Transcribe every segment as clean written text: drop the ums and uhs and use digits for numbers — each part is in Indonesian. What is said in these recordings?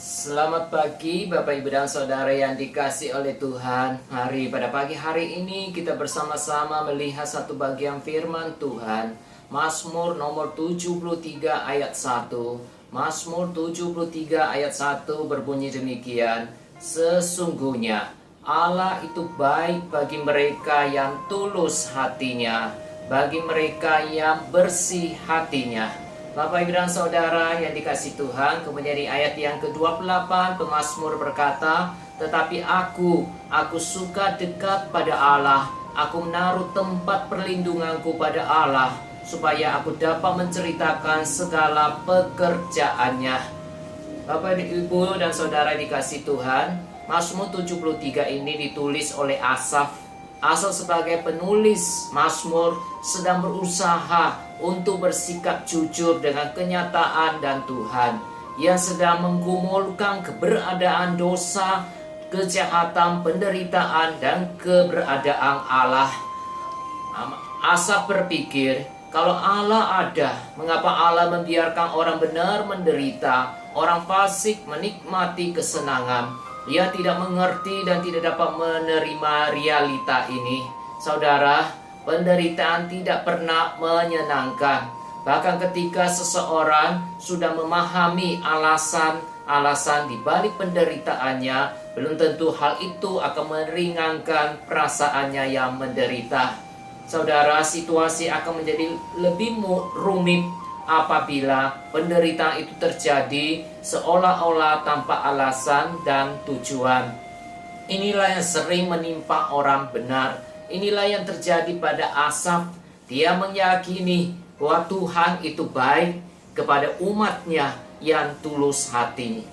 Selamat pagi Bapak Ibu dan Saudara yang dikasihi oleh Tuhan. Mari pada pagi hari ini kita bersama-sama melihat satu bagian firman Tuhan. Mazmur nomor 73 ayat 1. Mazmur 73 ayat 1 berbunyi demikian. Sesungguhnya Allah itu baik bagi mereka yang tulus hatinya, bagi mereka yang bersih hatinya. Bapak Ibu dan Saudara yang dikasihi Tuhan, kemudian di ayat yang ke-28 pemazmur berkata, "Tetapi aku suka dekat pada Allah, aku menaruh tempat perlindunganku pada Allah, supaya aku dapat menceritakan segala pekerjaannya." Bapak Ibu dan Saudara yang dikasihi Tuhan, Mazmur 73 ini ditulis oleh Asaf. Asaf sebagai penulis Mazmur sedang berusaha untuk bersikap jujur dengan kenyataan dan Tuhan. Ia sedang menggumulkan keberadaan dosa, kejahatan, penderitaan, dan keberadaan Allah. Asaf berpikir, kalau Allah ada, mengapa Allah membiarkan orang benar menderita, orang fasik menikmati kesenangan? Ia tidak mengerti dan tidak dapat menerima realita ini. Saudara, penderitaan tidak pernah menyenangkan. Bahkan ketika seseorang sudah memahami alasan di balik penderitaannya, belum tentu hal itu akan meringankan perasaannya yang menderita. Saudara, situasi akan menjadi lebih rumit apabila penderitaan itu terjadi seolah-olah tanpa alasan dan tujuan. Inilah yang sering menimpa orang benar. Inilah yang terjadi pada Asaf. Dia meyakini bahwa Tuhan itu baik kepada umatnya yang tulus hati.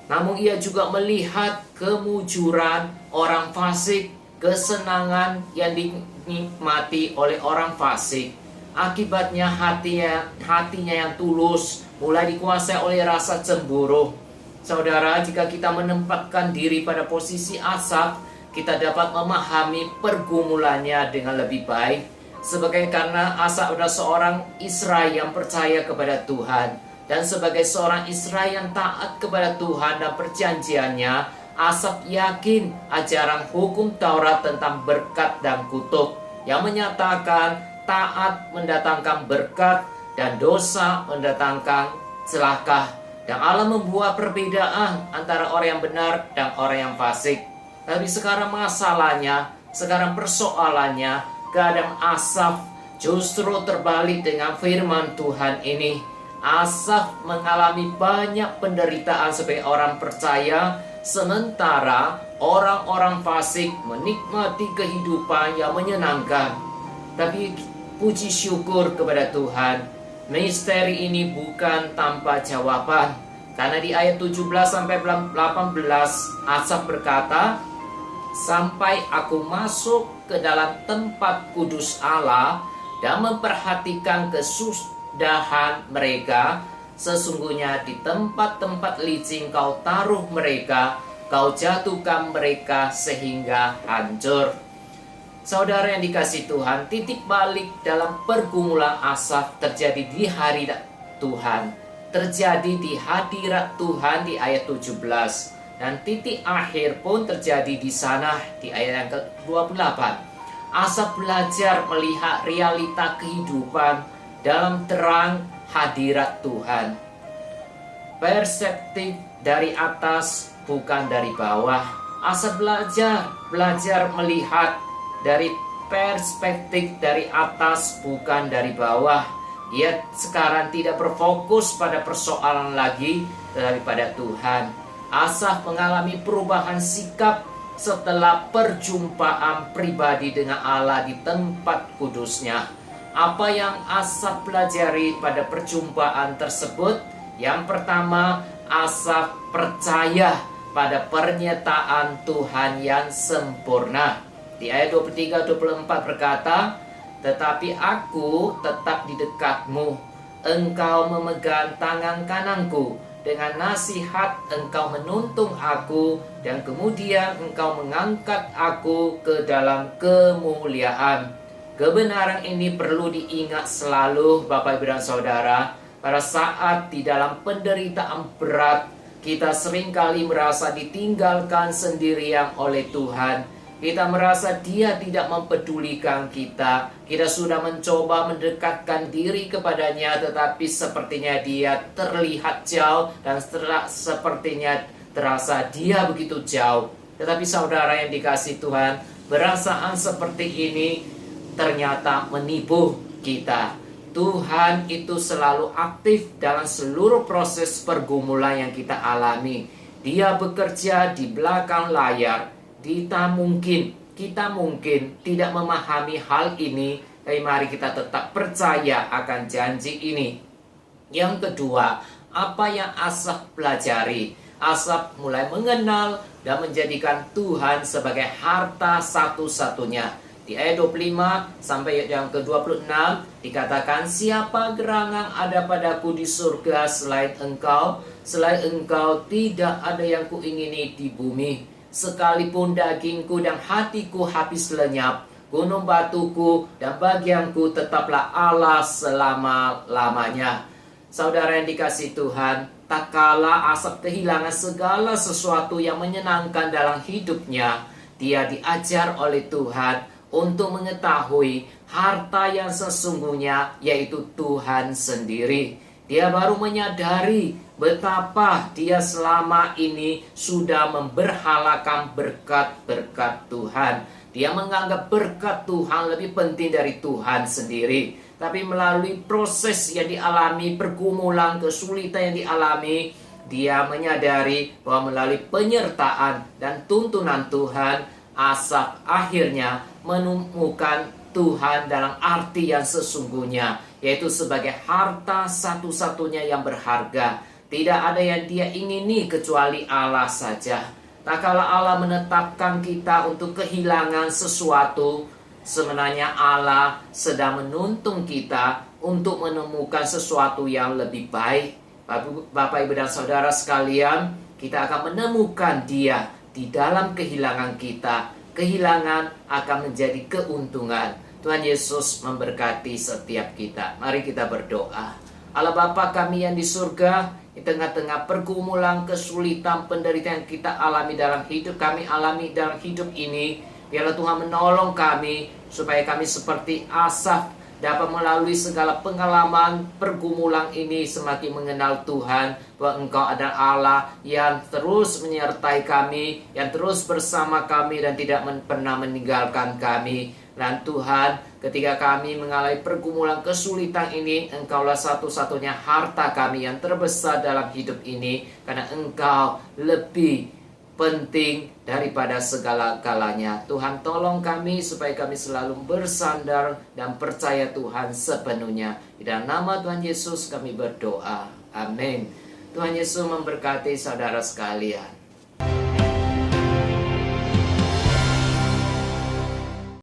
Namun ia juga melihat kemujuran orang fasik, kesenangan yang dinikmati oleh orang fasik. Akibatnya hatinya yang tulus mulai dikuasai oleh rasa cemburu. Saudara, jika kita menempatkan diri pada posisi Asaf, kita dapat memahami pergumulannya dengan lebih baik. Karena Asaf adalah seorang Israel yang percaya kepada Tuhan, dan sebagai seorang Israel yang taat kepada Tuhan dan perjanjiannya, Asaf yakin ajaran hukum Taurat tentang berkat dan kutuk yang menyatakan taat mendatangkan berkat dan dosa mendatangkan celaka. Dan Allah membuat perbedaan antara orang yang benar dan orang yang fasik. Tapi sekarang persoalannya, keadaan Asaf justru terbalik dengan firman Tuhan ini. Asaf mengalami banyak penderitaan sebagai orang percaya, sementara orang-orang fasik menikmati kehidupan yang menyenangkan. Tapi puji syukur kepada Tuhan, misteri ini bukan tanpa jawaban. Karena di ayat 17-18 Asaf berkata, "Sampai aku masuk ke dalam tempat kudus Allah dan memperhatikan kesudahan mereka, sesungguhnya di tempat-tempat licin kau taruh mereka, kau jatuhkan mereka sehingga hancur." Saudara yang dikasihi Tuhan, titik balik dalam pergumulan Asaf terjadi di hadirat Tuhan. Terjadi di hadirat Tuhan di ayat 17. Dan titik akhir pun terjadi di sana di ayat yang ke-28. Asaf belajar melihat realita kehidupan dalam terang hadirat Tuhan. Perspektif dari atas bukan dari bawah. Asaf belajar melihat dari perspektif dari atas bukan dari bawah. Ia sekarang tidak berfokus pada persoalan lagi, tetapi pada Tuhan. Asaf mengalami perubahan sikap setelah perjumpaan pribadi dengan Allah di tempat kudusnya. Apa yang Asaf pelajari pada perjumpaan tersebut? Yang pertama, Asaf percaya pada pernyataan Tuhan yang sempurna. Di ayat 23-24 berkata, "Tetapi aku tetap di dekatmu, engkau memegang tangan kananku, dengan nasihat engkau menuntun aku, dan kemudian engkau mengangkat aku ke dalam kemuliaan." Kebenaran ini perlu diingat selalu Bapak Ibu dan Saudara, pada saat di dalam penderitaan berat, Kita seringkali merasa ditinggalkan sendirian oleh Tuhan. Kita merasa Dia tidak mempedulikan kita. Kita sudah mencoba mendekatkan diri kepadanya, tetapi sepertinya Dia terlihat jauh dan sepertinya terasa Dia begitu jauh. Tetapi saudara yang dikasihi Tuhan, perasaan seperti ini ternyata menipu kita. Tuhan itu selalu aktif dalam seluruh proses pergumulan yang kita alami. Dia bekerja di belakang layar. Kita mungkin tidak memahami hal ini, tapi mari kita tetap percaya akan janji ini. Yang kedua, apa yang Asaf pelajari? Asaf mulai mengenal dan menjadikan Tuhan sebagai harta satu-satunya. Di ayat 25 sampai yang ke-26 dikatakan, siapa gerangan ada padaku di surga selain engkau? Selain engkau tidak ada yang kuingini di bumi. Sekalipun dagingku dan hatiku habis lenyap, gunung batuku dan bagianku tetaplah Allah selama-lamanya. Saudara yang dikasihi Tuhan, tak kala Asaf kehilangan segala sesuatu yang menyenangkan dalam hidupnya, dia diajar oleh Tuhan untuk mengetahui harta yang sesungguhnya, yaitu Tuhan sendiri. Dia baru menyadari betapa dia selama ini sudah memberhalakan berkat-berkat Tuhan. Dia menganggap berkat Tuhan lebih penting dari Tuhan sendiri. Tapi melalui proses yang dialami, pergumulan, kesulitan yang dialami, dia menyadari bahwa melalui penyertaan dan tuntunan Tuhan, Asaf akhirnya menemukan Tuhan dalam arti yang sesungguhnya, yaitu sebagai harta satu-satunya yang berharga. Tidak ada yang dia ingini kecuali Allah saja. Tak kala Allah menetapkan kita untuk kehilangan sesuatu, sebenarnya Allah sedang menuntun kita untuk menemukan sesuatu yang lebih baik. Bapak, Ibu, dan Saudara sekalian, kita akan menemukan Dia di dalam kehilangan kita. Kehilangan akan menjadi keuntungan. Tuhan Yesus memberkati setiap kita. Mari kita berdoa. Allah Bapa kami yang di surga, di tengah-tengah pergumulan, kesulitan, penderitaan yang kita alami dalam hidup ini, biarlah Tuhan menolong kami supaya kami seperti Asaf dapat melalui segala pengalaman pergumulan ini semakin mengenal Tuhan, bahwa Engkau adalah Allah yang terus menyertai kami, yang terus bersama kami dan tidak pernah meninggalkan kami. Dan Tuhan, ketika kami mengalami pergumulan kesulitan ini, Engkaulah satu-satunya harta kami yang terbesar dalam hidup ini, karena Engkau lebih penting daripada segala-galanya. Tuhan, tolong kami supaya kami selalu bersandar dan percaya Tuhan sepenuhnya. Di dalam nama Tuhan Yesus kami berdoa. Amin. Tuhan Yesus memberkati saudara sekalian.